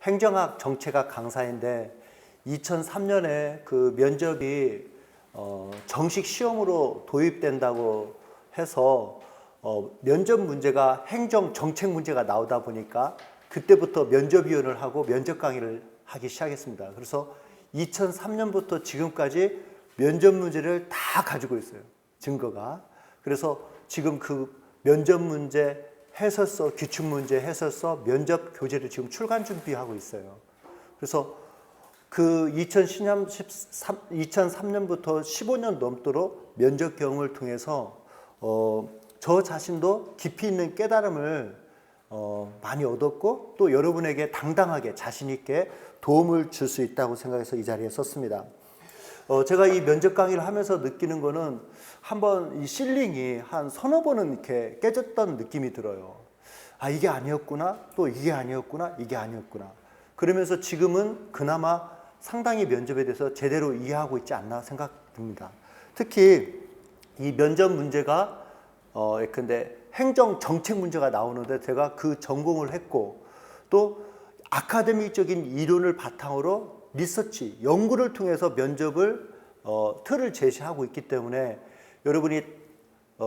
행정학 정책학 강사인데 2003년에 그 면접이 정식 시험으로 도입된다고 해서 면접 문제가 행정 정책 문제가 나오다 보니까 그때부터 면접위원을 하고 면접 강의를 하기 시작했습니다. 그래서 2003년부터 지금까지 면접 문제를 다 가지고 있어요. 증거가. 그래서 지금 그 면접 문제 해설서, 기출문제 해설서, 면접 교재를 지금 출간 준비하고 있어요. 그래서 그 2003년부터 15년 넘도록 면접 경험을 통해서 저 자신도 깊이 있는 깨달음을 많이 얻었고 또 여러분에게 당당하게 자신 있게 도움을 줄 수 있다고 생각해서 이 자리에 섰습니다. 제가 이 면접 강의를 하면서 느끼는 거는 한번 이 실링이 한 서너 번은 이렇게 깨졌던 느낌이 들어요. 아, 이게 아니었구나, 또 이게 아니었구나, 이게 아니었구나. 그러면서 지금은 그나마 상당히 면접에 대해서 제대로 이해하고 있지 않나 생각됩니다. 특히 이 면접 문제가 근데 행정 정책 문제가 나오는데 제가 그 전공을 했고 또 아카데미적인 이론을 바탕으로 리서치, 연구를 통해서 면접을 틀을 제시하고 있기 때문에 여러분이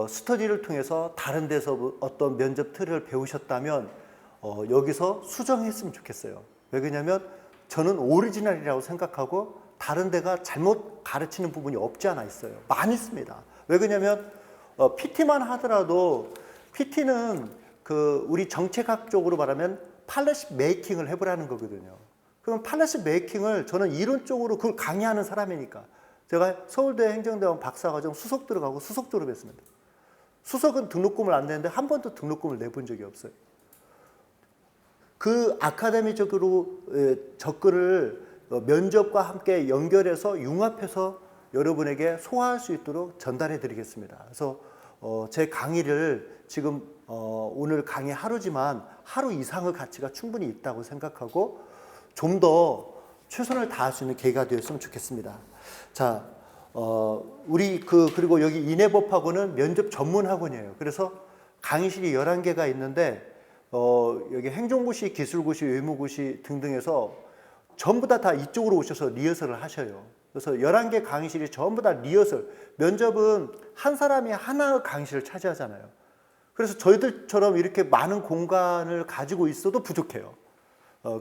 스터디를 통해서 다른 데서 어떤 면접 틀을 배우셨다면 여기서 수정했으면 좋겠어요. 왜 그러냐면 저는 오리지널이라고 생각하고 다른 데가 잘못 가르치는 부분이 없지 않아 있어요. 많이 있습니다. 왜 그러냐면 PT만 하더라도 PT는 그 우리 정책학적으로 말하면 팔레시 메이킹을 해보라는 거거든요. 그럼 팔레시 메이킹을 저는 이론적으로 그걸 강의하는 사람이니까 제가 서울대 행정대학원 박사과정 수석 들어가고 수석 졸업했습니다. 수석은 등록금을 안 내는데 한 번도 등록금을 내본 적이 없어요. 그 아카데미적으로 접근을 면접과 함께 연결해서 융합해서 여러분에게 소화할 수 있도록 전달해 드리겠습니다. 그래서 제 강의를 지금 오늘 강의 하루지만 하루 이상의 가치가 충분히 있다고 생각하고 좀 더 최선을 다할 수 있는 계기가 되었으면 좋겠습니다. 자, 그리고 여기 인해법학원은 면접 전문 학원이에요. 그래서 강의실이 11개가 있는데 여기 행정고시, 기술고시, 외무고시 등등해서 전부 다 이쪽으로 오셔서 리허설을 하셔요. 그래서 11개 강의실이 전부 다 리허설. 면접은 한 사람이 하나의 강의실을 차지하잖아요. 그래서 저희들처럼 이렇게 많은 공간을 가지고 있어도 부족해요.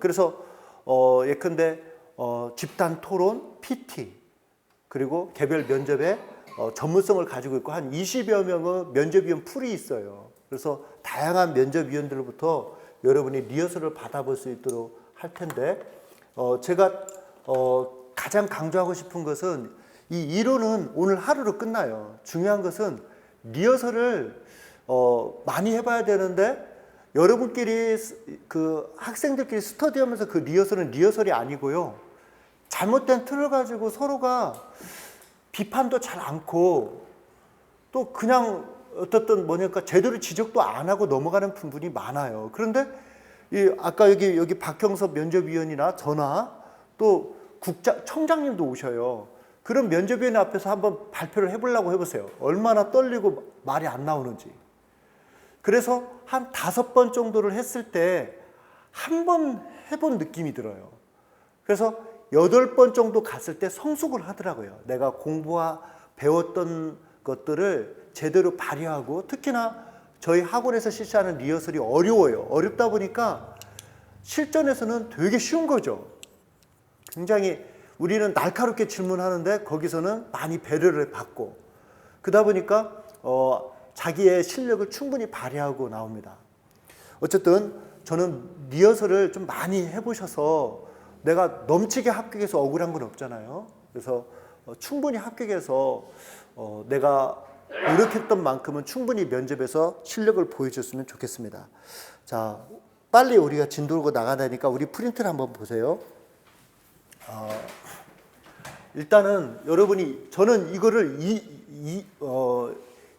그래서 예컨대 집단 토론, PT, 그리고 개별 면접에 전문성을 가지고 있고 한 20여 명의 면접위원 풀이 있어요. 그래서 다양한 면접위원들로부터 여러분이 리허설을 받아볼 수 있도록 할 텐데 제가 가장 강조하고 싶은 것은 이 이론은 오늘 하루로 끝나요. 중요한 것은 리허설을 많이 해봐야 되는데 여러분끼리 그 학생들끼리 스터디하면서 그 리허설은 리허설이 아니고요. 잘못된 틀을 가지고 서로가 비판도 잘 않고 또 그냥 어떻든 뭐냐니까 제대로 지적도 안 하고 넘어가는 부분이 많아요. 그런데 아까 여기 박형섭 면접위원이나 저나 또 청장님도 오셔요. 그런 면접위원 앞에서 한번 발표를 해보려고 해보세요. 얼마나 떨리고 말이 안 나오는지. 그래서 한 5번 정도를 했을 때 한 번 해본 느낌이 들어요. 그래서 8번 정도 갔을 때 성숙을 하더라고요. 내가 배웠던 것들을 제대로 발휘하고 특히나 저희 학원에서 실시하는 리허설이 어려워요. 어렵다 보니까 실전에서는 되게 쉬운 거죠. 굉장히 우리는 날카롭게 질문하는데 거기서는 많이 배려를 받고 그러다 보니까 자기의 실력을 충분히 발휘하고 나옵니다. 어쨌든 저는 리허설을 좀 많이 해보셔서 내가 넘치게 합격해서 억울한 건 없잖아요. 그래서 충분히 합격해서 내가 노력했던 만큼은 충분히 면접에서 실력을 보여줬으면 좋겠습니다. 자, 빨리 우리가 진도로 나가다니까 우리 프린트를 한번 보세요. 일단은 여러분이 저는 이거를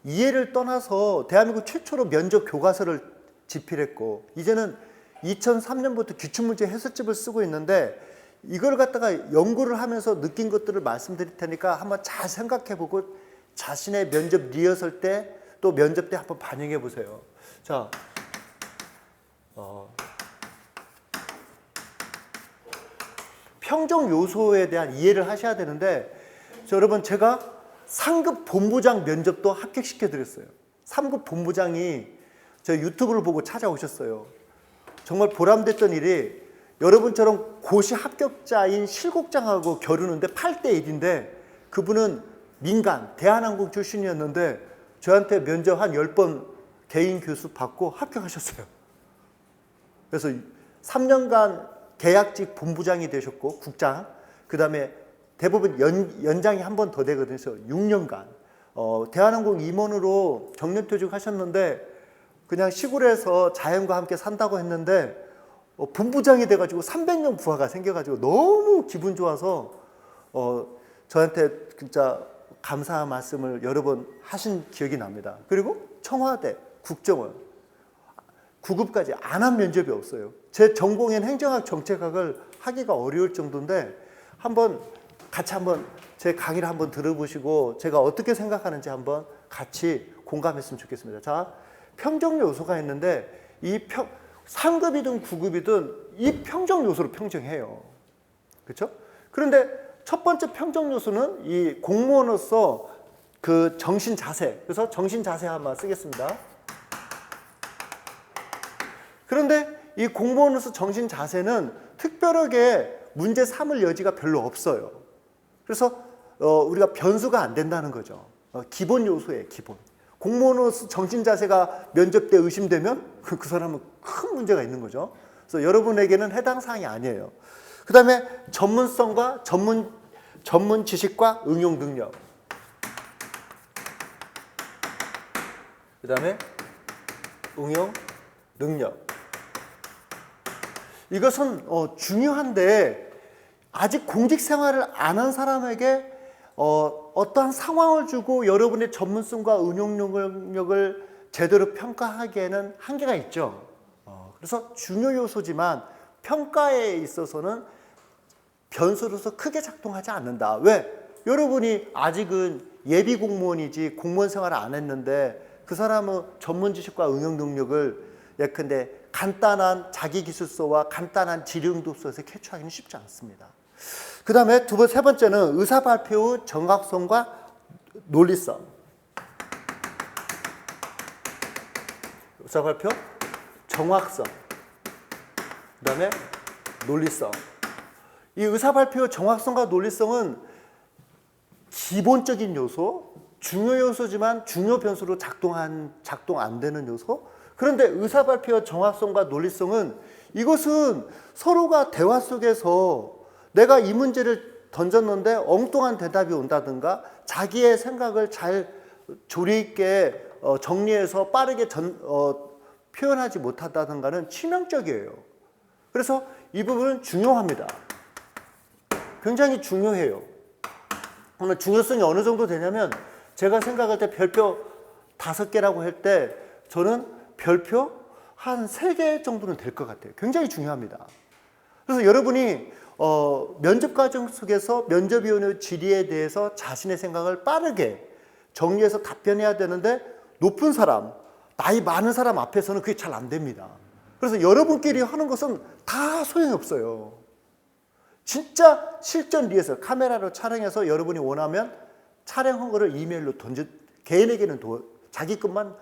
이해를 떠나서 대한민국 최초로 면접 교과서를 집필했고 이제는 2003년부터 기출문제 해설집을 쓰고 있는데 이걸 갖다가 연구를 하면서 느낀 것들을 말씀드릴 테니까 한번 잘 생각해보고 자신의 면접 리허설 때 또 면접 때 한번 반영해 보세요. 자, 평정 요소에 대한 이해를 하셔야 되는데, 여러분 제가 상급 본부장 면접도 합격시켜 드렸어요. 3급 본부장이 저 유튜브를 보고 찾아오셨어요. 정말 보람됐던 일이, 여러분처럼 고시 합격자인 실국장하고 겨루는데 8대 1인데 그분은 민간 대한항공 출신이었는데 저한테 면접 한 10번 개인 교수 받고 합격하셨어요. 그래서 3년간 계약직 본부장이 되셨고 국장, 그 다음에 대부분 연장이 한 번 더 되거든요. 6년간 대한항공 임원으로 정년퇴직 하셨는데 그냥 시골에서 자연과 함께 산다고 했는데 본부장이 돼가지고 300명 부하가 생겨가지고 너무 기분 좋아서 저한테 진짜 감사한 말씀을 여러 번 하신 기억이 납니다. 그리고 청와대, 국정원, 9급까지 안 한 면접이 없어요. 제 전공인 행정학 정책학을 하기가 어려울 정도인데 같이 한번 제 강의를 한번 들어보시고 제가 어떻게 생각하는지 한번 같이 공감했으면 좋겠습니다. 자, 평정 요소가 있는데 이 3급이든 9급이든 이 평정 요소로 평정해요. 그렇죠? 그런데 첫 번째 평정 요소는 이 공무원으로서 그 정신 자세. 그래서 정신 자세 한번 쓰겠습니다. 그런데 이 공무원으로서 정신 자세는 특별하게 문제 삼을 여지가 별로 없어요. 그래서 우리가 변수가 안 된다는 거죠. 기본 요소예요, 기본. 공무원으로서 정신 자세가 면접 때 의심되면 그 사람은 큰 문제가 있는 거죠. 그래서 여러분에게는 해당 사항이 아니에요. 그 다음에 전문성과 전문 지식과 응용 능력. 그 다음에 응용 능력. 이것은 중요한데 아직 공직 생활을 안 한 사람에게 어떠한 상황을 주고 여러분의 전문성과 응용 능력을 제대로 평가하기에는 한계가 있죠. 그래서 중요 요소지만 평가에 있어서는 변수로서 크게 작동하지 않는다. 왜? 여러분이 아직은 예비 공무원이지 공무원 생활을 안 했는데 그 사람은 전문 지식과 응용 능력을 예컨대 간단한 자기기술서와 간단한 지능도서에서 캐치하기는 쉽지 않습니다. 그 다음에 세 번째는 의사발표의 정확성과 논리성. 의사발표 정확성. 그 다음에 논리성. 이 의사발표의 정확성과 논리성은 기본적인 요소, 중요 요소지만 중요 변수로 작동 안 되는 요소. 그런데 의사발표의 정확성과 논리성은 이것은 서로가 대화 속에서 내가 이 문제를 던졌는데 엉뚱한 대답이 온다든가 자기의 생각을 잘 조리 있게 정리해서 빠르게 표현하지 못한다든가는 치명적이에요. 그래서 이 부분은 중요합니다. 굉장히 중요해요. 그러면 중요성이 어느 정도 되냐면 제가 생각할 때 별표 5개라고 할 때 저는 별표 한 3개 정도는 될 것 같아요. 굉장히 중요합니다. 그래서 여러분이 면접 과정 속에서 면접위원의 질의에 대해서 자신의 생각을 빠르게 정리해서 답변해야 되는데 높은 사람, 나이 많은 사람 앞에서는 그게 잘 안 됩니다. 그래서 여러분끼리 하는 것은 다 소용이 없어요. 진짜 실전 리허설, 카메라로 촬영해서 여러분이 원하면 촬영한 거를 이메일로 개인에게는 자기 것만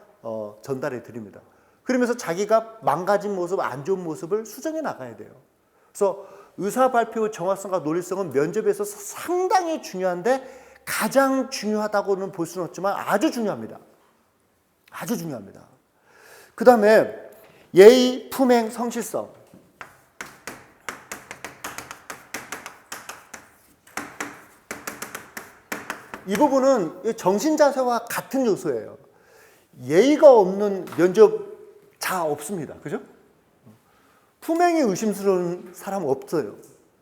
전달해 드립니다. 그러면서 자기가 망가진 모습, 안 좋은 모습을 수정해 나가야 돼요. 그래서 의사발표의 정확성과 논리성은 면접에서 상당히 중요한데 가장 중요하다고는 볼 수는 없지만 아주 중요합니다. 아주 중요합니다. 그 다음에 예의, 품행, 성실성. 이 부분은 정신자세와 같은 요소예요. 예의가 없는 면접 잘 없습니다. 그죠? 품행이 의심스러운 사람 없어요.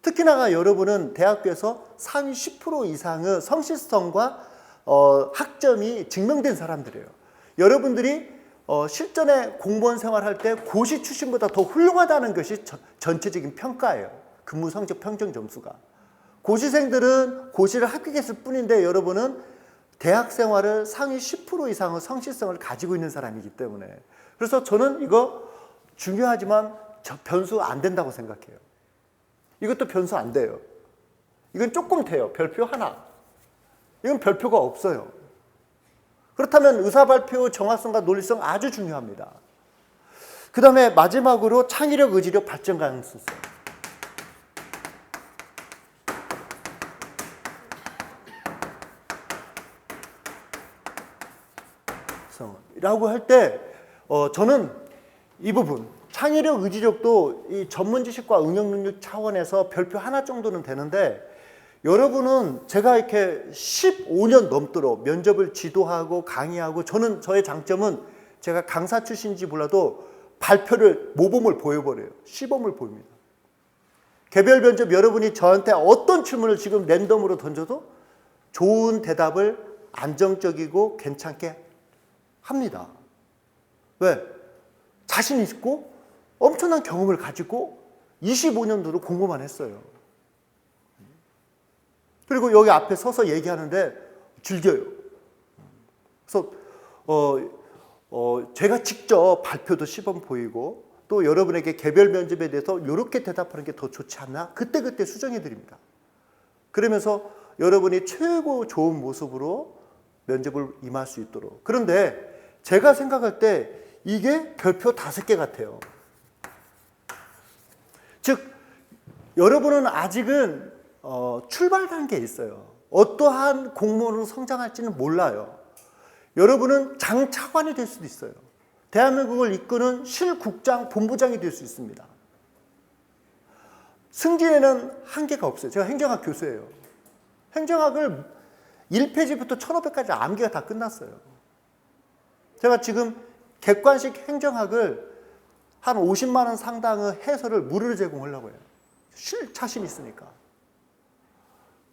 특히나 여러분은 대학교에서 상위 10% 이상의 성실성과 학점이 증명된 사람들이에요. 여러분들이 실전에 공무원 생활할 때 고시 출신보다 더 훌륭하다는 것이 전체적인 평가예요. 근무 성적 평점 점수가. 고시생들은 고시를 합격했을 뿐인데 여러분은 대학 생활을 상위 10% 이상의 성실성을 가지고 있는 사람이기 때문에. 그래서 저는 이거 중요하지만 변수 안 된다고 생각해요. 이것도 변수 안 돼요. 이건 조금 돼요. 별표 하나. 이건 별표가 없어요. 그렇다면 의사발표 정확성과 논리성 아주 중요합니다. 그 다음에 마지막으로 창의력, 의지력, 발전 가능성. 라고 할 때 저는 이 부분 창의력, 의지력도 이 전문 지식과 응용 능력 차원에서 별표 하나 정도는 되는데, 여러분은 제가 이렇게 15년 넘도록 면접을 지도하고 강의하고, 저의 장점은 제가 강사 출신인지 몰라도 발표를 모범을 보여버려요. 시범을 보입니다. 개별 면접 여러분이 저한테 어떤 질문을 지금 랜덤으로 던져도 좋은 대답을 안정적이고 괜찮게 합니다. 왜? 자신 있고 엄청난 경험을 가지고 25년도로 공부만 했어요. 그리고 여기 앞에 서서 얘기하는데 즐겨요. 그래서 제가 직접 발표도 시범 보이고, 또 여러분에게 개별 면접에 대해서 이렇게 대답하는 게 더 좋지 않나? 그때그때 수정해 드립니다. 그러면서 여러분이 최고 좋은 모습으로 면접을 임할 수 있도록. 그런데 제가 생각할 때 이게 별표 5개 같아요. 즉, 여러분은 아직은 출발 단계에 있어요. 어떠한 공무원으로 성장할지는 몰라요. 여러분은 장차관이 될 수도 있어요. 대한민국을 이끄는 실국장, 본부장이 될 수 있습니다. 승진에는 한계가 없어요. 제가 행정학 교수예요. 행정학을 1페이지부터 1500까지 암기가 다 끝났어요. 제가 지금 객관식 행정학을 한 50만 원 상당의 해설을 무료로 제공하려고 해요. 자신 있으니까.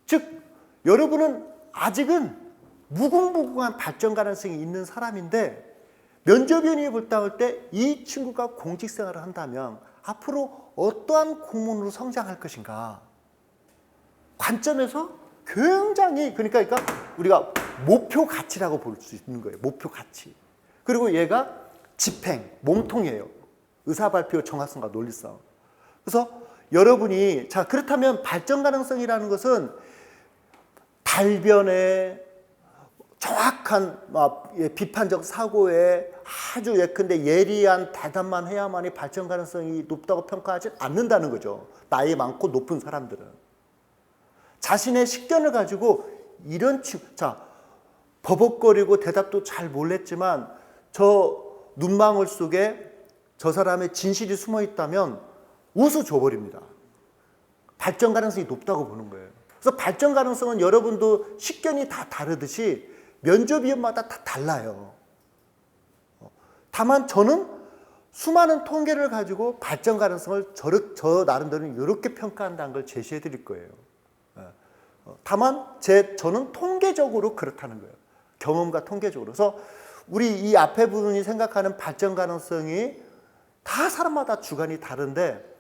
즉, 여러분은 아직은 무궁무궁한 발전 가능성이 있는 사람인데, 면접위원이 볼 때 이 친구가 공직생활을 한다면 앞으로 어떠한 공무원으로 성장할 것인가 관점에서 굉장히, 그러니까 우리가 목표 가치라고 볼 수 있는 거예요. 목표 가치. 그리고 얘가 집행, 몸통이에요. 의사발표 정확성과 논리성. 그래서 여러분이, 자, 그렇다면 발전 가능성이라는 것은 달변에 정확한 비판적 사고에 아주 예컨대 예리한 대답만 해야만이 발전 가능성이 높다고 평가하지 않는다는 거죠. 나이 많고 높은 사람들은. 자신의 식견을 가지고 이런 친구, 자, 버벅거리고 대답도 잘 몰랐지만 저 눈망울 속에 저 사람의 진실이 숨어 있다면 웃어 줘버립니다. 발전 가능성이 높다고 보는 거예요. 그래서 발전 가능성은 여러분도 식견이 다 다르듯이 면접위원마다 다 달라요. 다만 저는 수많은 통계를 가지고 발전 가능성을 저 나름대로는 이렇게 평가한다는 걸 제시해 드릴 거예요. 다만 저는 통계적으로 그렇다는 거예요. 경험과 통계적으로. 그래서 우리 이 앞에 분이 생각하는 발전 가능성이 다 사람마다 주관이 다른데,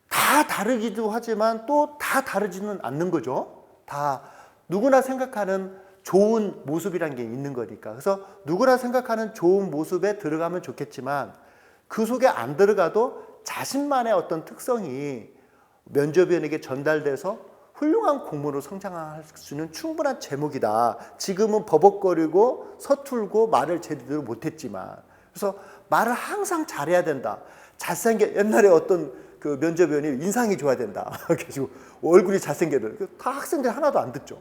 다 다르기도 하지만 또 다 다르지는 않는 거죠. 다 누구나 생각하는 좋은 모습이라는 게 있는 거니까. 그래서 누구나 생각하는 좋은 모습에 들어가면 좋겠지만 그 속에 안 들어가도 자신만의 어떤 특성이 면접위원에게 전달돼서 훌륭한 공무원으로 성장할 수 있는 충분한 제목이다. 지금은 버벅거리고 서툴고 말을 제대로 못했지만, 그래서 말을 항상 잘해야 된다. 옛날에 어떤 그 면접위원이 인상이 좋아야 된다. 그래가지고 얼굴이 잘생겨야 다 학생들 하나도 안 듣죠.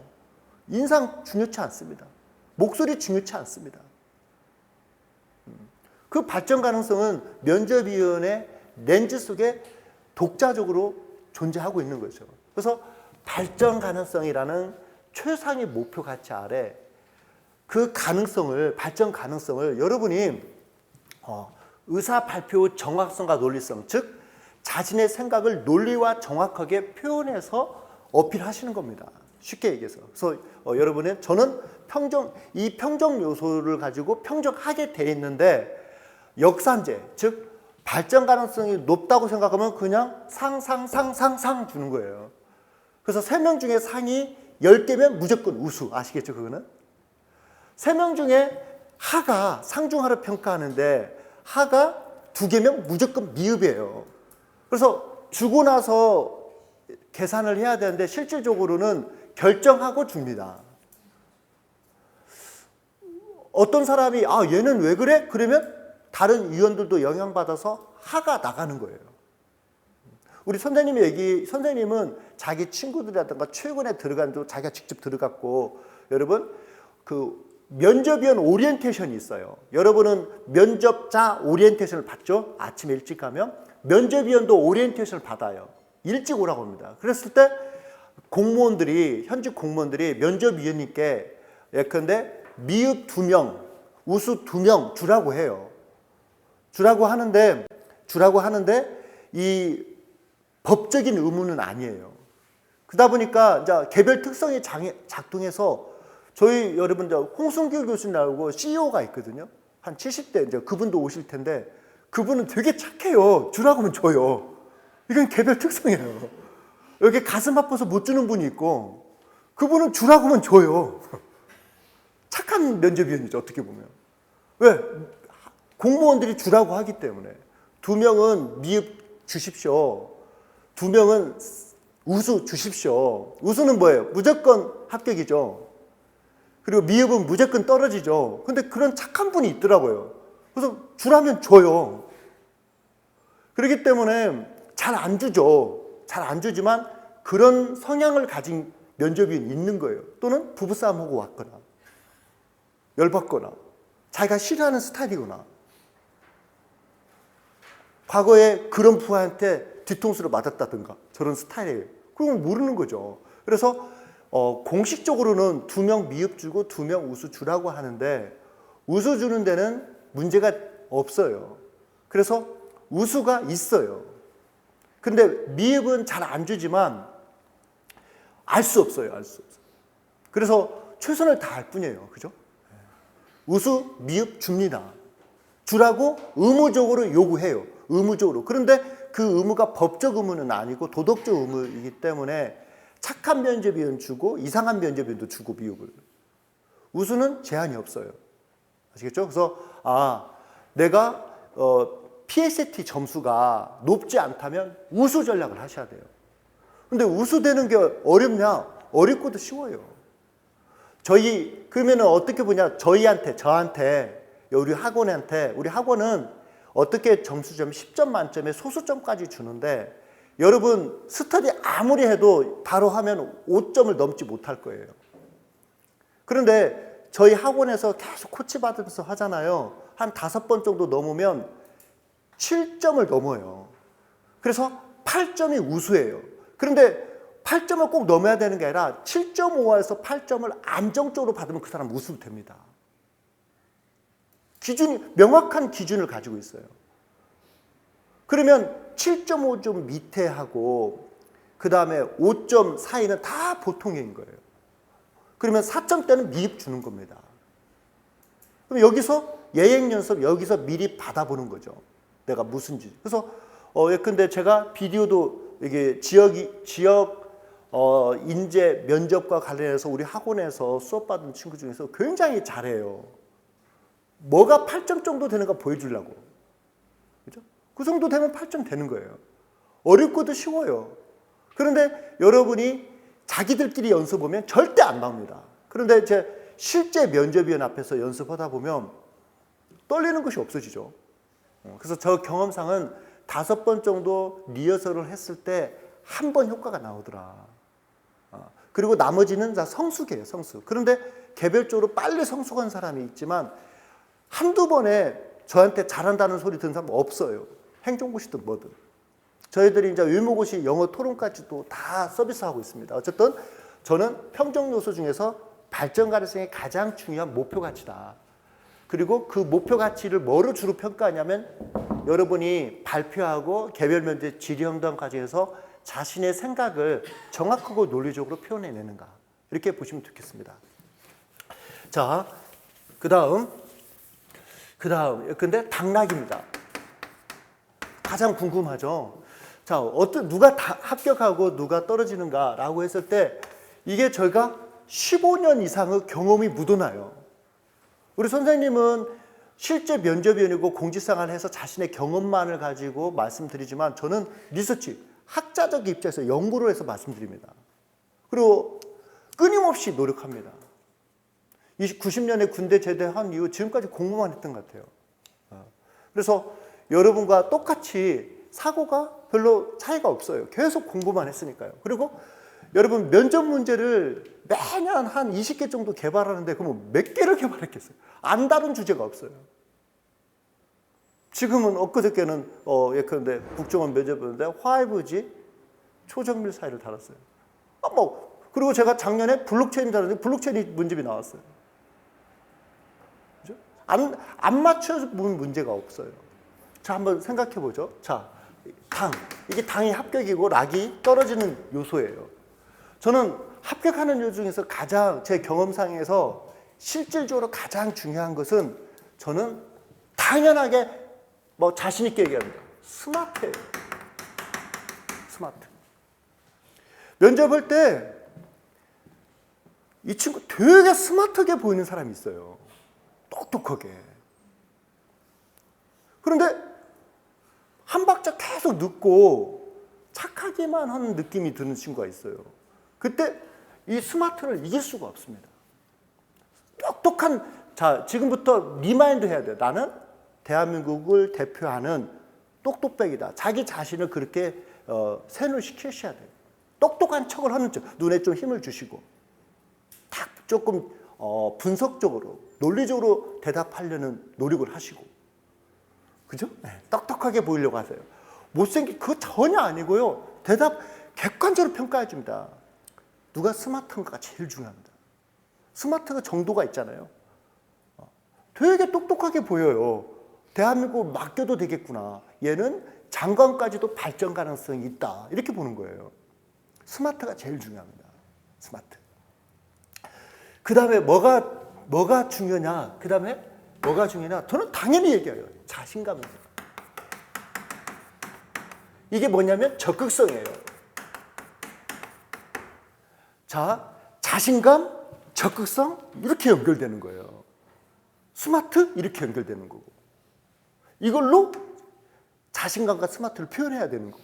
인상 중요치 않습니다. 목소리 중요치 않습니다. 그 발전 가능성은 면접위원의 렌즈 속에 독자적으로 존재하고 있는 거죠. 그래서 발전 가능성이라는 최상의 목표 가치 아래 그 가능성을, 발전 가능성을 여러분이 의사 발표 정확성과 논리성, 즉 자신의 생각을 논리와 정확하게 표현해서 어필하시는 겁니다. 쉽게 얘기해서. 그래서 저는 이 평정 요소를 가지고 평정하게 돼 있는데, 역산제, 즉 발전 가능성이 높다고 생각하면 그냥 상 주는 거예요. 그래서 3명 중에 상이 10개면 무조건 우수. 아시겠죠, 그거는? 3명 중에 하가 상중하를 평가하는데 하가 2개면 무조건 미흡이에요. 그래서 주고 나서 계산을 해야 되는데 실질적으로는 결정하고 줍니다. 어떤 사람이 얘는 왜 그래? 그러면 다른 위원들도 영향받아서 하가 나가는 거예요. 우리 선생님은 자기 친구들이라든가 최근에 들어간 도 자기가 직접 들어갔고, 여러분 그 면접위원 오리엔테이션이 있어요. 여러분은 면접자 오리엔테이션을 받죠. 아침 일찍 가면 면접위원도 오리엔테이션을 받아요. 일찍 오라고 합니다. 그랬을 때 현직 공무원들이 면접위원님께 예컨대 미흡 2명, 우수 2명 주라고 해요. 주라고 하는데 이 법적인 의무는 아니에요. 그러다 보니까 이제 개별 특성이 작동해서 저희 여러분들 홍순규 교수님하고 CEO가 있거든요. 한 70대 이제 그분도 오실 텐데 그분은 되게 착해요. 주라고 하면 줘요. 이건 개별 특성이에요. 여기 가슴 아파서 못 주는 분이 있고 그분은 주라고 하면 줘요. 착한 면접위원이죠, 어떻게 보면. 왜? 공무원들이 주라고 하기 때문에. 2명은 미흡 주십시오. 2명은 우수 주십시오. 우수는 뭐예요? 무조건 합격이죠. 그리고 미흡은 무조건 떨어지죠. 근데 그런 착한 분이 있더라고요. 그래서 주라면 줘요. 그렇기 때문에 잘 안 주죠. 잘 안 주지만 그런 성향을 가진 면접위원이 있는 거예요. 또는 부부싸움하고 왔거나 열받거나 자기가 싫어하는 스타일이거나 과거에 그런 부하한테 뒤통수를 맞았다든가 저런 스타일이에요. 그건 모르는 거죠. 그래서 공식적으로는 2명 미흡 주고 2명 우수 주라고 하는데 우수 주는 데는 문제가 없어요. 그래서 우수가 있어요. 근데 미흡은 잘 안 주지만 알 수 없어요. 알 수 없어요. 그래서 최선을 다할 뿐이에요. 그죠? 우수, 미흡 줍니다. 주라고 의무적으로 요구해요. 의무적으로. 그런데 그 의무가 법적 의무는 아니고 도덕적 의무이기 때문에 착한 면접위원 주고 이상한 면접위원도 주고 미흡을. 우수는 제한이 없어요. 아시겠죠? 그래서 내가 PSAT 점수가 높지 않다면 우수 전략을 하셔야 돼요. 근데 우수되는 게 어렵냐? 어렵고도 쉬워요. 그러면은 어떻게 보냐? 저한테, 우리 학원은 어떻게 점수점 10점 만점에 소수점까지 주는데 여러분 스터디 아무리 해도 바로 하면 5점을 넘지 못할 거예요. 그런데 저희 학원에서 계속 코치 받으면서 하잖아요. 한 5번 정도 넘으면 7점을 넘어요. 그래서 8점이 우수예요. 그런데 8점을 꼭 넘어야 되는 게 아니라 7.5에서 8점을 안정적으로 받으면 그 사람 우수 됩니다. 명확한 기준을 가지고 있어요. 그러면 7.5점 밑에 하고 그 다음에 5점 사이는 다 보통인 거예요. 그러면 4점대는 미입 주는 겁니다. 그럼 여기서 예행연습 여기서 미리 받아보는 거죠. 내가 무슨지. 그래서 근데 제가 비디오도 이게 지역 인재 면접과 관련해서 우리 학원에서 수업 받은 친구 중에서 굉장히 잘해요. 뭐가 8점 정도 되는가 보여주려고. 그죠? 그 정도 되면 8점 되는 거예요. 어렵고도 쉬워요. 그런데 여러분이 자기들끼리 연습하면 절대 안 나옵니다. 그런데 실제 면접위원 앞에서 연습하다 보면 떨리는 것이 없어지죠. 그래서 저 경험상은 5번 정도 리허설을 했을 때 한 번 효과가 나오더라. 그리고 나머지는 다 성숙이에요, 성숙. 그런데 개별적으로 빨리 성숙한 사람이 있지만 한두 번에 저한테 잘한다는 소리 듣는 사람 없어요. 행정고시든 뭐든. 저희들이 이제 외모고시 영어 토론까지도 다 서비스하고 있습니다. 어쨌든 저는 평정 요소 중에서 발전 가능성이 가장 중요한 목표 가치다. 그리고 그 목표 가치를 뭐로 주로 평가하냐면 여러분이 발표하고 개별 면접 질의응답 과정에서 자신의 생각을 정확하고 논리적으로 표현해내는가. 이렇게 보시면 좋겠습니다. 자, 그 다음 근데 당락입니다. 가장 궁금하죠. 자, 누가 합격하고 누가 떨어지는가라고 했을 때 이게 저희가 15년 이상의 경험이 묻어나요. 우리 선생님은 실제 면접위원이고 공직생활을 해서 자신의 경험만을 가지고 말씀드리지만 저는 리서치 학자적 입장에서 연구를 해서 말씀드립니다. 그리고 끊임없이 노력합니다. 90년에 군대 제대한 이후 지금까지 공부만 했던 것 같아요. 그래서 여러분과 똑같이 사고가 별로 차이가 없어요. 계속 공부만 했으니까요. 그리고 여러분 면접 문제를 매년 한 20개 정도 개발하는데 그러면 몇 개를 개발했겠어요? 안 다룬 주제가 없어요. 지금은 엊그저께는 예컨대 국정원 면접 보는데 화이브지 초정밀 사이를 달았어요. 그리고 제가 작년에 블록체인 다뤘는데 블록체인 문집이 나왔어요. 그죠? 안 맞춰본 문제가 없어요. 자, 한번 생각해 보죠. 자, 이게 당이 합격이고 락이 떨어지는 요소예요. 저는 합격하는 요소 중에서 가장 제 경험상에서 실질적으로 가장 중요한 것은 저는 당연하게 자신 있게 얘기합니다. 스마트예요. 스마트. 면접할 때 이 친구 되게 스마트하게 보이는 사람이 있어요. 똑똑하게. 그런데 한 박자 계속 늦고 착하기만 하는 느낌이 드는 친구가 있어요. 그때 이 스마트를 이길 수가 없습니다. 자, 지금부터 리마인드 해야 돼요. 나는 대한민국을 대표하는 똑똑백이다. 자기 자신을 그렇게 세뇌시키셔야 돼요. 똑똑한 척을 하는 척, 눈에 좀 힘을 주시고 딱 조금 분석적으로, 논리적으로 대답하려는 노력을 하시고, 그죠? 네, 똑똑하게 보이려고 하세요. 못생긴 그거 전혀 아니고요. 대답 객관적으로 평가해 줍니다. 누가 스마트한가가 제일 중요합니다. 스마트가 정도가 있잖아요. 되게 똑똑하게 보여요. 대한민국 맡겨도 되겠구나. 얘는 장관까지도 발전 가능성이 있다. 이렇게 보는 거예요. 스마트가 제일 중요합니다. 스마트. 그 다음에 뭐가 중요냐? 그 다음에 뭐가 중요냐? 저는 당연히 얘기해요. 자신감입니다. 이게 뭐냐면 적극성이에요. 자, 자신감, 적극성 이렇게 연결되는 거예요. 스마트 이렇게 연결되는 거고. 이걸로 자신감과 스마트를 표현해야 되는 거고.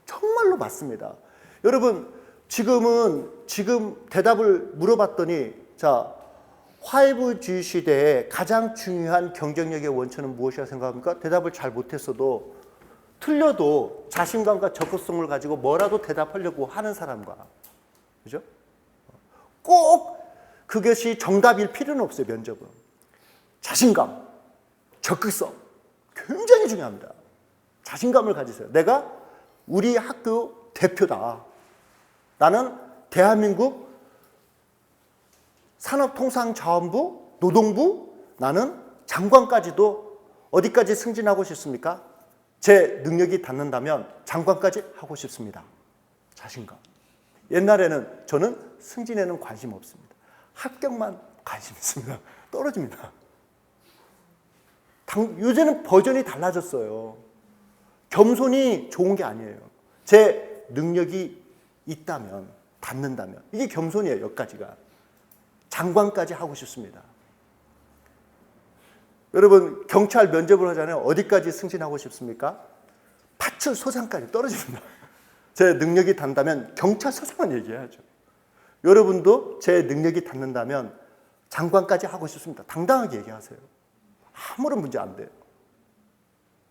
정말로 맞습니다. 여러분, 지금 대답을 물어봤더니, 자, 5G 시대에 가장 중요한 경쟁력의 원천은 무엇이라 생각합니까? 대답을 잘 못했어도, 틀려도 자신감과 적극성을 가지고 뭐라도 대답하려고 하는 사람과, 그죠? 꼭 그것이 정답일 필요는 없어요, 면접은. 자신감, 적극성, 굉장히 중요합니다. 자신감을 가지세요. 내가 우리 학교 대표다. 나는 대한민국 산업통상자원부, 노동부, 나는 장관까지도 어디까지 승진하고 싶습니까? 제 능력이 닿는다면 장관까지 하고 싶습니다. 자신감. 옛날에는 저는 승진에는 관심 없습니다. 합격만 관심 있습니다. 떨어집니다. 요새는 버전이 달라졌어요. 겸손이 좋은 게 아니에요. 제 능력이 있다면, 닿는다면. 이게 겸손이에요, 여기까지가. 장관까지 하고 싶습니다. 여러분, 경찰 면접을 하잖아요. 어디까지 승진하고 싶습니까? 파출소장까지 떨어집니다. 제 능력이 닿는다면 경찰서장만 얘기해야죠. 여러분도 제 능력이 닿는다면 장관까지 하고 싶습니다. 당당하게 얘기하세요. 아무런 문제 안 돼요.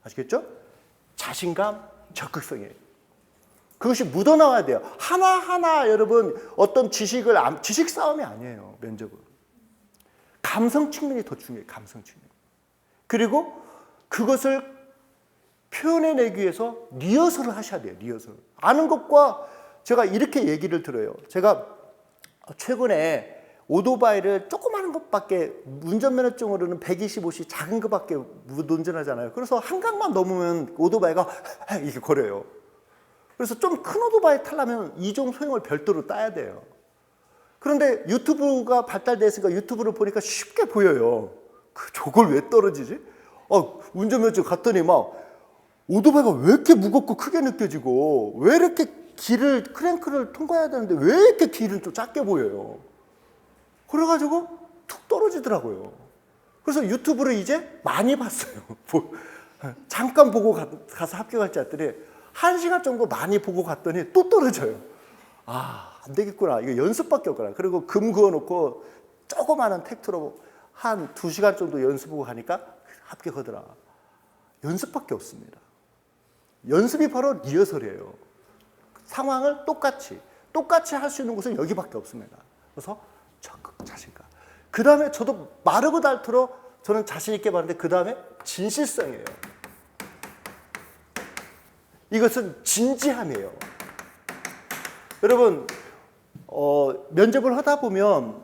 아시겠죠? 자신감, 적극성이에요. 그것이 묻어나와야 돼요. 하나하나 여러분 어떤 지식 싸움이 아니에요. 면접은. 감성 측면이 더 중요해요. 감성 측면. 그리고 그것을 표현해내기 위해서 리허설을 하셔야 돼요. 리허설. 아는 것과 제가 이렇게 얘기를 들어요. 제가 최근에 오토바이를 조그마한 것밖에 운전면허증으로는 125cc 작은 것밖에 못 운전하잖아요. 그래서 한강만 넘으면 오토바이가 이렇게 거려요. 그래서 좀 큰 오토바이 타려면 이종 소형을 별도로 따야 돼요. 그런데 유튜브가 발달됐으니까 유튜브를 보니까 쉽게 보여요. 저걸 왜 떨어지지? 운전면허증 갔더니 막 오토바이가 왜 이렇게 무겁고 크게 느껴지고 왜 이렇게 크랭크를 통과해야 되는데 왜 이렇게 길은 좀 작게 보여요. 그래가지고 툭 떨어지더라고요. 그래서 유튜브를 이제 많이 봤어요. 잠깐 보고 가서 합격할 줄 알았더니 1시간 정도 많이 보고 갔더니 또 떨어져요. 아, 안 되겠구나. 이거 연습밖에 없구나. 그리고 금 그어놓고 조그마한 텍트로 한 2시간 정도 연습하고 가니까 합격하더라. 연습밖에 없습니다. 연습이 바로 리허설이에요. 상황을 똑같이 할 수 있는 곳은 여기밖에 없습니다. 그래서 적극 자신감. 그 다음에 저도 마르고 닳도록 저는 자신 있게 말하는데 그 다음에 진실성이에요. 이것은 진지함이에요. 여러분 면접을 하다 보면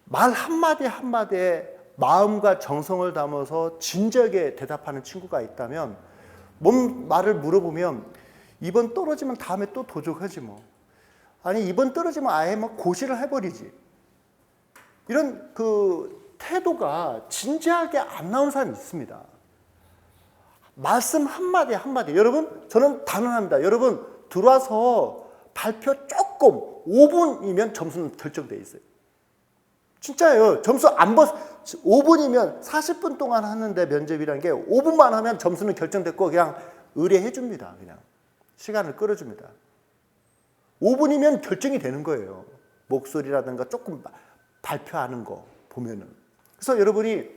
말 한마디 한마디에 마음과 정성을 담아서 진지하게 대답하는 친구가 있다면 뭔 말을 물어보면 이번 떨어지면 다음에 또 도전하지 뭐. 아니 이번 떨어지면 아예 뭐 고시를 해버리지. 이런 그 태도가 진지하게 안 나온 사람이 있습니다. 말씀 한마디 한마디. 여러분 저는 단언합니다. 여러분 들어와서 발표 조금 5분이면 점수는 결정돼 있어요. 진짜예요. 점수 안 벌 5분이면 40분 동안 하는데 면접이라는 게 5분만 하면 점수는 결정됐고 그냥 의뢰해 줍니다. 그냥 시간을 끌어줍니다. 5분이면 결정이 되는 거예요. 목소리라든가 조금 발표하는 거 보면은. 그래서 여러분이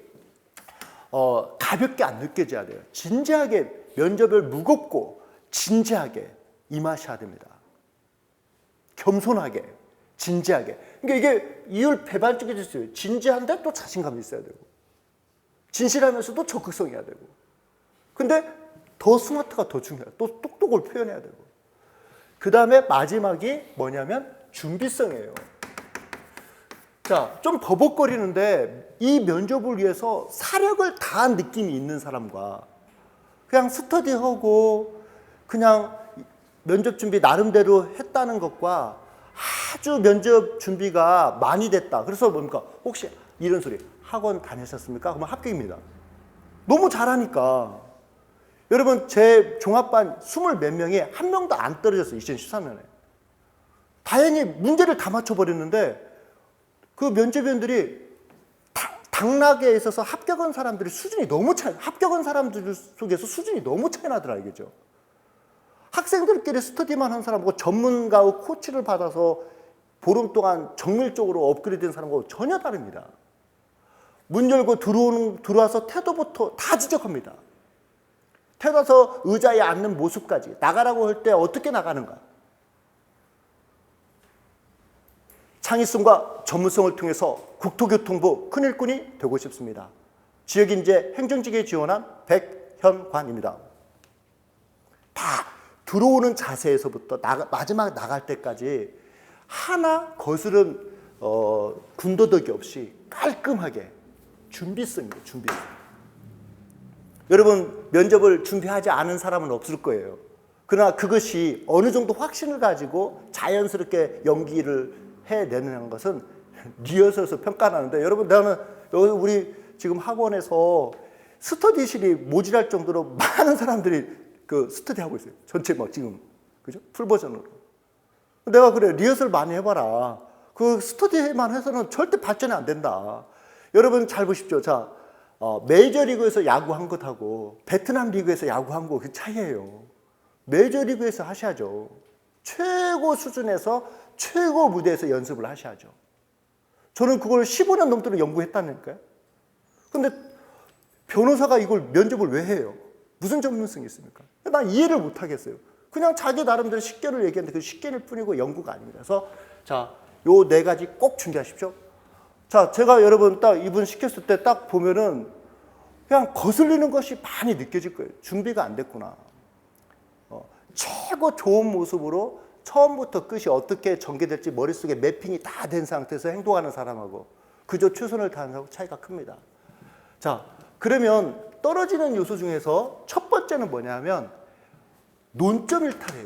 가볍게 안 느껴져야 돼요. 진지하게 면접을 무겁고 진지하게 임하셔야 됩니다. 겸손하게, 진지하게. 그러니까 이게 이율배반적이 있어요. 진지한데 또 자신감이 있어야 되고, 진실하면서도 적극성이어야 되고. 근데 더 스마트가 더 중요해요. 또 똑똑을 표현해야 되고. 그 다음에 마지막이 뭐냐면 준비성이에요. 자, 좀 버벅거리는데 이 면접을 위해서 사력을 다한 느낌이 있는 사람과 그냥 스터디하고 그냥 면접 준비 나름대로 했다는 것과 아주 면접 준비가 많이 됐다. 그래서 뭡니까? 혹시 이런 소리 학원 다니셨습니까? 그러면 합격입니다. 너무 잘하니까. 여러분 제 종합반 20몇 명이 한 명도 안 떨어졌어요. 2013년에. 다행히 문제를 다 맞춰버렸는데 그 면접위원들이 당락에 있어서 합격한 사람들이 수준이 너무 합격한 사람들 속에서 수준이 너무 차이 나더라 이거죠. 학생들끼리 스터디만 한 사람하고 전문가와 코치를 받아서 보름 동안 정밀적으로 업그레이드된 사람하고 전혀 다릅니다. 문 열고 들어와서 태도부터 다 지적합니다. 태어나서 의자에 앉는 모습까지 나가라고 할 때 어떻게 나가는가. 창의성과 전문성을 통해서 국토교통부 큰 일꾼이 되고 싶습니다. 지역인재 행정직에 지원한 백현관입니다. 다 들어오는 자세에서부터 마지막 나갈 때까지 하나 거스른 군더더기 없이 깔끔하게 준비성이에요. 준비성. 여러분 면접을 준비하지 않은 사람은 없을 거예요. 그러나 그것이 어느 정도 확신을 가지고 자연스럽게 연기를 해내는 것은 리허설에서 평가하는데 여러분 나는 여기 우리 지금 학원에서 스터디실이 모자랄 정도로 많은 사람들이 그 스터디하고 있어요. 전체 막 지금 그죠? 풀 버전으로. 내가 그래 리허설 많이 해봐라. 그 스터디만 해서는 절대 발전이 안 된다. 여러분 잘 보십시오. 자 메이저리그에서 야구한 것하고 베트남 리그에서 야구한 거 그 차이예요. 메이저리그에서 하셔야죠. 최고 수준에서 최고 무대에서 연습을 하셔야죠. 저는 그걸 15년 넘도록 연구했다니까요. 근데 변호사가 이걸 면접을 왜 해요? 무슨 전문성이 있습니까? 난 이해를 못 하겠어요. 그냥 자기 나름대로 식견을 얘기하는데 그 식견일 뿐이고 연구가 아닙니다. 그래서 자, 요 4가지 꼭 준비하십시오. 자, 제가 여러분 딱 이분 시켰을 때 딱 보면은 그냥 거슬리는 것이 많이 느껴질 거예요. 준비가 안 됐구나. 최고 좋은 모습으로 처음부터 끝이 어떻게 전개될지 머릿속에 매핑이 다 된 상태에서 행동하는 사람하고 그저 최선을 다하는 사람하고 차이가 큽니다. 자, 그러면 떨어지는 요소 중에서 첫 번째는 뭐냐면 논점 일탈이에요.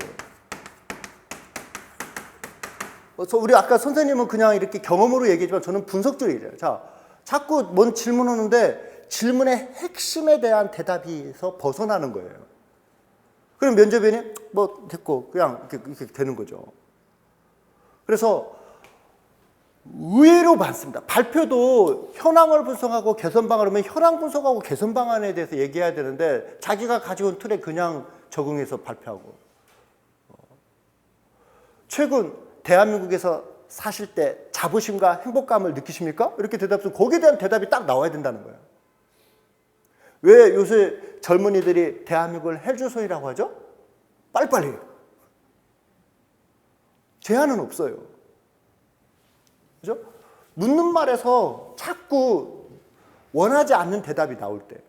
그래서 우리 아까 선생님은 그냥 이렇게 경험으로 얘기했지만 저는 분석적으로 얘기해요. 자, 자꾸 뭔 질문하는데 질문의 핵심에 대한 대답에서 벗어나는 거예요. 그럼 면접위원이 뭐 됐고 그냥 이렇게 되는 거죠. 그래서 의외로 많습니다. 발표도 현황을 분석하고 개선 방안 하면 현황 분석하고 개선 방안에 대해서 얘기해야 되는데 자기가 가지고 온 틀에 그냥 적응해서 발표하고. 최근 대한민국에서 사실 때 자부심과 행복감을 느끼십니까? 이렇게 대답해서 거기에 대한 대답이 딱 나와야 된다는 거예요. 왜 요새 젊은이들이 대한민국을 헬조선이라고 하죠? 빨리빨리. 제한은 없어요. 그죠? 묻는 말에서 자꾸 원하지 않는 대답이 나올 때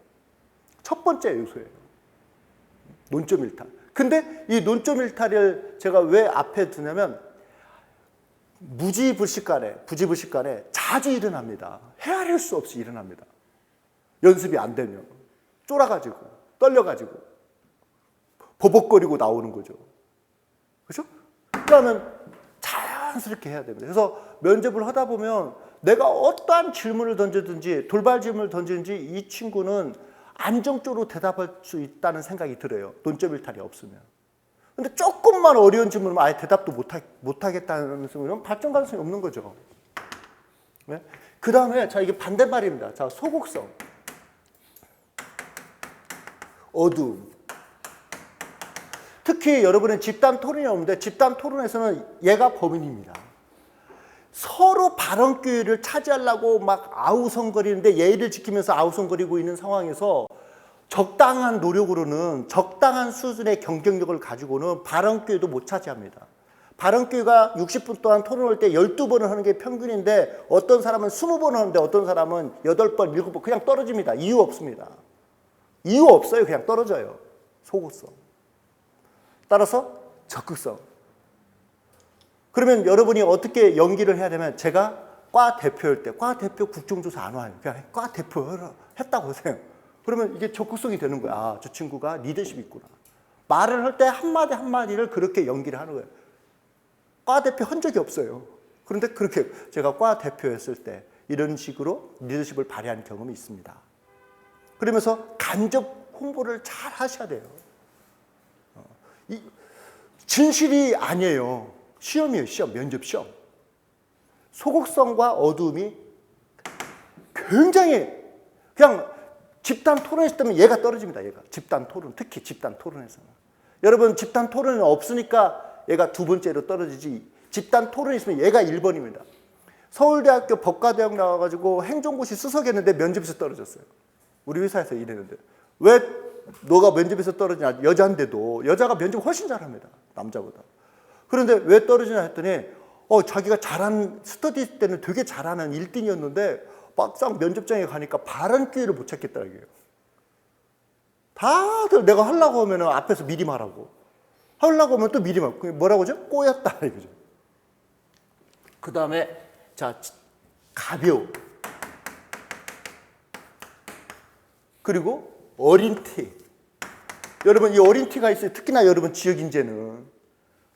첫 번째 요소예요. 논점 일탈. 근데 이 논점 일탈을 제가 왜 앞에 두냐면 부지불식간에 자주 일어납니다. 헤아릴 수 없이 일어납니다. 연습이 안 되면 쫄아가지고 떨려가지고 버벅거리고 나오는 거죠. 그렇죠? 그러면 자연스럽게 해야 됩니다. 그래서 면접을 하다 보면 내가 어떠한 질문을 던지든지 돌발 질문을 던지든지 이 친구는 안정적으로 대답할 수 있다는 생각이 들어요. 논점 일탈이 없으면. 근데 조금만 어려운 질문은 아예 대답도 못하겠다는 질문은 발전 가능성이 없는 거죠. 네? 그 다음에 자 이게 반대말입니다. 자 소극성, 어두움. 특히 여러분은 집단 토론이 없는데 집단 토론에서는 얘가 범인입니다. 서로 발언 기회를 차지하려고 막 아우성거리는데 예의를 지키면서 아우성거리고 있는 상황에서 적당한 노력으로는 적당한 수준의 경쟁력을 가지고는 발언 기회도 못 차지합니다. 발언 기회가 60분 동안 토론할 때 12번을 하는 게 평균인데 어떤 사람은 20번 하는데 어떤 사람은 8번, 7번 그냥 떨어집니다. 이유 없습니다. 이유 없어요. 그냥 떨어져요. 소극성. 따라서 적극성. 그러면 여러분이 어떻게 연기를 해야 되면 제가 과 대표일 때 과 대표 국정조사 안 와요. 그냥 과 대표 했다고 하세요. 그러면 이게 적극성이 되는 거야. 아, 저 친구가 리더십이 있구나. 말을 할 때 한마디 한마디를 그렇게 연기를 하는 거예요. 과 대표 한 적이 없어요. 그런데 그렇게 제가 과 대표였을 때 이런 식으로 리더십을 발휘한 경험이 있습니다. 그러면서 간접 홍보를 잘 하셔야 돼요. 진실이 아니에요. 시험이에요. 시험, 면접 시험. 소극성과 어두움이 굉장히 그냥 집단 토론했을 때면 얘가 떨어집니다. 얘가 집단 토론, 특히 집단 토론에서는. 여러분 집단 토론이 없으니까 얘가 두 번째로 떨어지지 집단 토론이 있으면 얘가 1번입니다. 서울대학교 법과대학 나와가지고 행정고시 수석했는데 면접에서 떨어졌어요. 우리 회사에서 일했는데 왜 너가 면접에서 떨어지냐? 여자인데도 여자가 면접 훨씬 잘합니다. 남자보다. 그런데 왜 떨어지냐 했더니 자기가 잘한 스터디 때는 되게 잘하는 1등이었는데 막상 면접장에 가니까 발언 기회를 못 찾겠다 이게요. 다들 내가 하려고 하면 앞에서 미리 말하고 하려고 하면 또 미리 말하고 그게 뭐라고 하죠? 꼬였다 이거죠. 그 다음에 자 가벼움 그리고 어린 티. 여러분 이 어린 티가 있어요. 특히나 여러분 지역인재는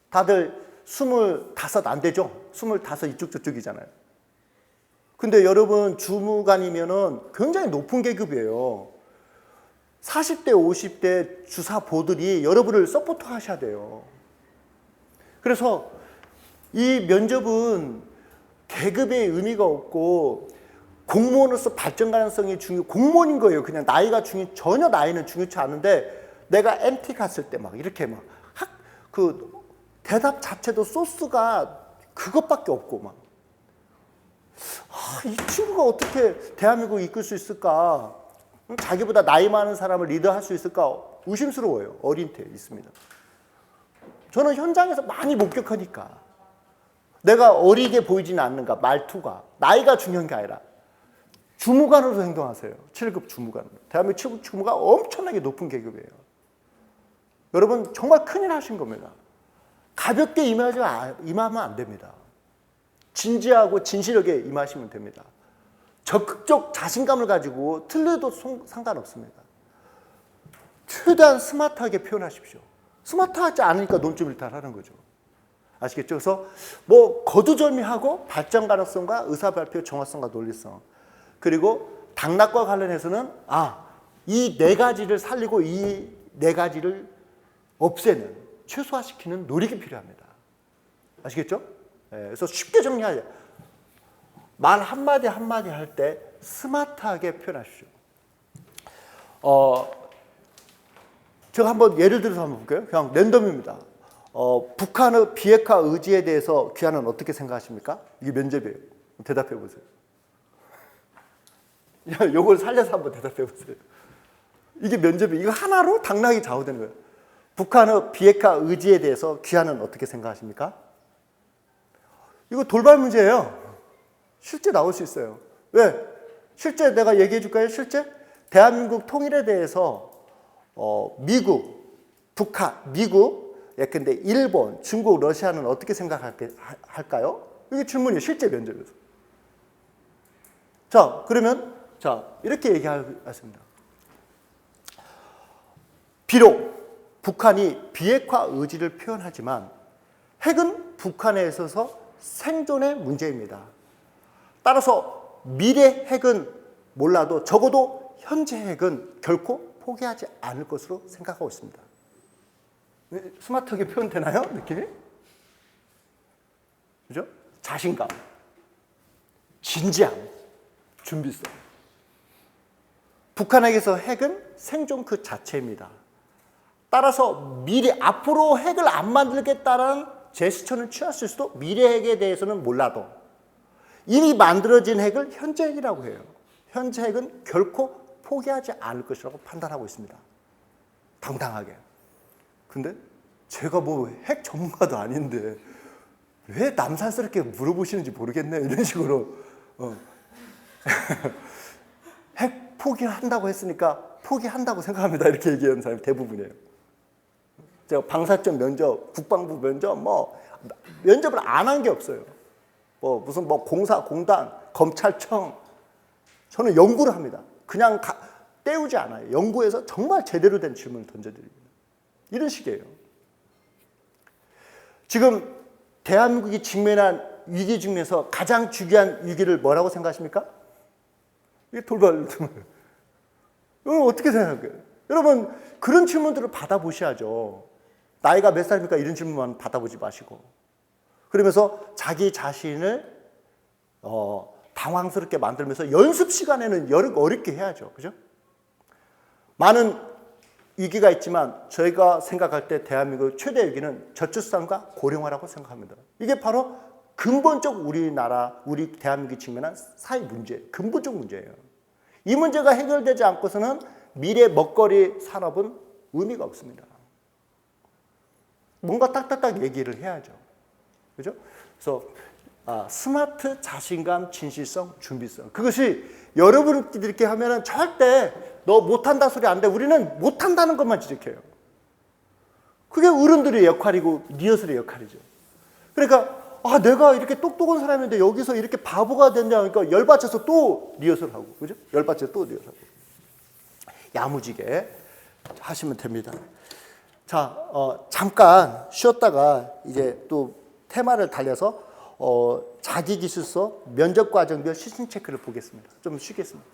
다들 25 안 되죠? 25 이쪽 저쪽이잖아요. 근데 여러분 주무관이면은 굉장히 높은 계급이에요. 40대 50대 주사보들이 여러분을 서포트 하셔야 돼요. 그래서 이 면접은 계급의 의미가 없고 공무원으로서 발전 가능성이 공무원인 거예요. 그냥 나이가 전혀 나이는 중요치 않은데 내가 MT 갔을 때 막 이렇게 막 대답 자체도 소스가 그것밖에 없고 막 이 친구가 어떻게 대한민국을 이끌 수 있을까? 자기보다 나이 많은 사람을 리더할 수 있을까? 의심스러워요. 어린 때 있습니다. 저는 현장에서 많이 목격하니까 내가 어리게 보이지는 않는가 말투가 나이가 중요한 게 아니라 주무관으로 행동하세요. 7급 주무관. 대한민국 7급 주무가 엄청나게 높은 계급이에요. 여러분 정말 큰일 하신 겁니다. 가볍게 임하면 안 됩니다. 진지하고 진실하게 임하시면 됩니다. 적극적 자신감을 가지고 틀려도 상관없습니다. 최대한 스마트하게 표현하십시오. 스마트하지 않으니까 논점 일탈하는 거죠. 아시겠죠? 그래서 뭐 거두절미하고 발전 가능성과 의사발표 정확성과 논리성 그리고 당락과 관련해서는 이 네 가지를 살리고 이 네 가지를 없애는 최소화시키는 노력이 필요합니다. 아시겠죠? 그래서 쉽게 정리하자. 말 한마디 한마디 할 때 스마트하게 표현하십시오. 제가 한번 예를 들어서 한번 볼게요. 그냥 랜덤입니다. 북한의 비핵화 의지에 대해서 귀하는 어떻게 생각하십니까? 이게 면접이에요. 대답해 보세요. 야, 요걸 살려서 한번 대답해 보세요. 이게 면접이 이거 하나로 당락이 좌우되는 거예요. 북한의 비핵화 의지에 대해서 귀하는 어떻게 생각하십니까? 이거 돌발 문제예요. 실제 나올 수 있어요. 왜? 실제 내가 얘기해 줄까요? 실제 대한민국 통일에 대해서 미국, 북한, 미국, 예컨대 일본, 중국, 러시아는 어떻게 생각할까요? 이게 질문이에요. 실제 면접에서. 자, 그러면 이렇게 얘기하겠습니다. 비록 북한이 비핵화 의지를 표현하지만 핵은 북한에 있어서 생존의 문제입니다. 따라서 미래 핵은 몰라도 적어도 현재 핵은 결코 포기하지 않을 것으로 생각하고 있습니다. 스마트하게 표현되나요? 느낌이? 그죠? 자신감, 진지함, 준비성. 북한에게서 핵은 생존 그 자체입니다. 따라서 앞으로 핵을 안 만들겠다는 제스처는 취했을 수도 미래 핵에 대해서는 몰라도 이미 만들어진 핵을 현재 핵이라고 해요. 현재 핵은 결코 포기하지 않을 것이라고 판단하고 있습니다. 당당하게. 근데 제가 뭐 핵 전문가도 아닌데 왜 남산스럽게 물어보시는지 모르겠네 이런 식으로 핵 포기한다고 했으니까 포기한다고 생각합니다 이렇게 얘기하는 사람이 대부분이에요. 제가 방사적 면접, 국방부 면접 면접을 안 한 게 없어요. 무슨 공사, 공단, 검찰청 저는 연구를 합니다. 그냥 때우지 않아요. 연구해서 정말 제대로 된 질문을 던져드립니다. 이런 식이에요. 지금 대한민국이 직면한 위기 중에서 가장 중요한 위기를 뭐라고 생각하십니까? 이게 돌발. 여러분 어떻게 생각해요? 여러분 그런 질문들을 받아보셔야죠. 나이가 몇 살입니까? 이런 질문만 받아보지 마시고. 그러면서 자기 자신을 당황스럽게 만들면서 연습 시간에는 어렵게 해야죠. 그죠? 많은 위기가 있지만 저희가 생각할 때 대한민국 최대 위기는 저출산과 고령화라고 생각합니다. 이게 바로 근본적 우리 대한민국이 직면한 사회 문제, 근본적 문제예요. 이 문제가 해결되지 않고서는 미래 먹거리 산업은 의미가 없습니다. 뭔가 딱딱딱 얘기를 해야죠. 그죠? 그래서 스마트, 자신감, 진실성, 준비성. 그것이 여러분들이 이렇게 하면은 절대 너 못한다 소리 안 돼. 우리는 못한다는 것만 지적해요. 그게 어른들의 역할이고 리허설의 역할이죠. 그러니까 내가 이렇게 똑똑한 사람인데 여기서 이렇게 바보가 됐냐 그러니까 열받쳐서 또 리허설하고 그죠? 열받쳐서 또 리허설하고 야무지게 하시면 됩니다. 자, 잠깐 쉬었다가 이제 또 테마를 달려서 자기기술서 면접 과정별 시승 체크를 보겠습니다. 좀 쉬겠습니다.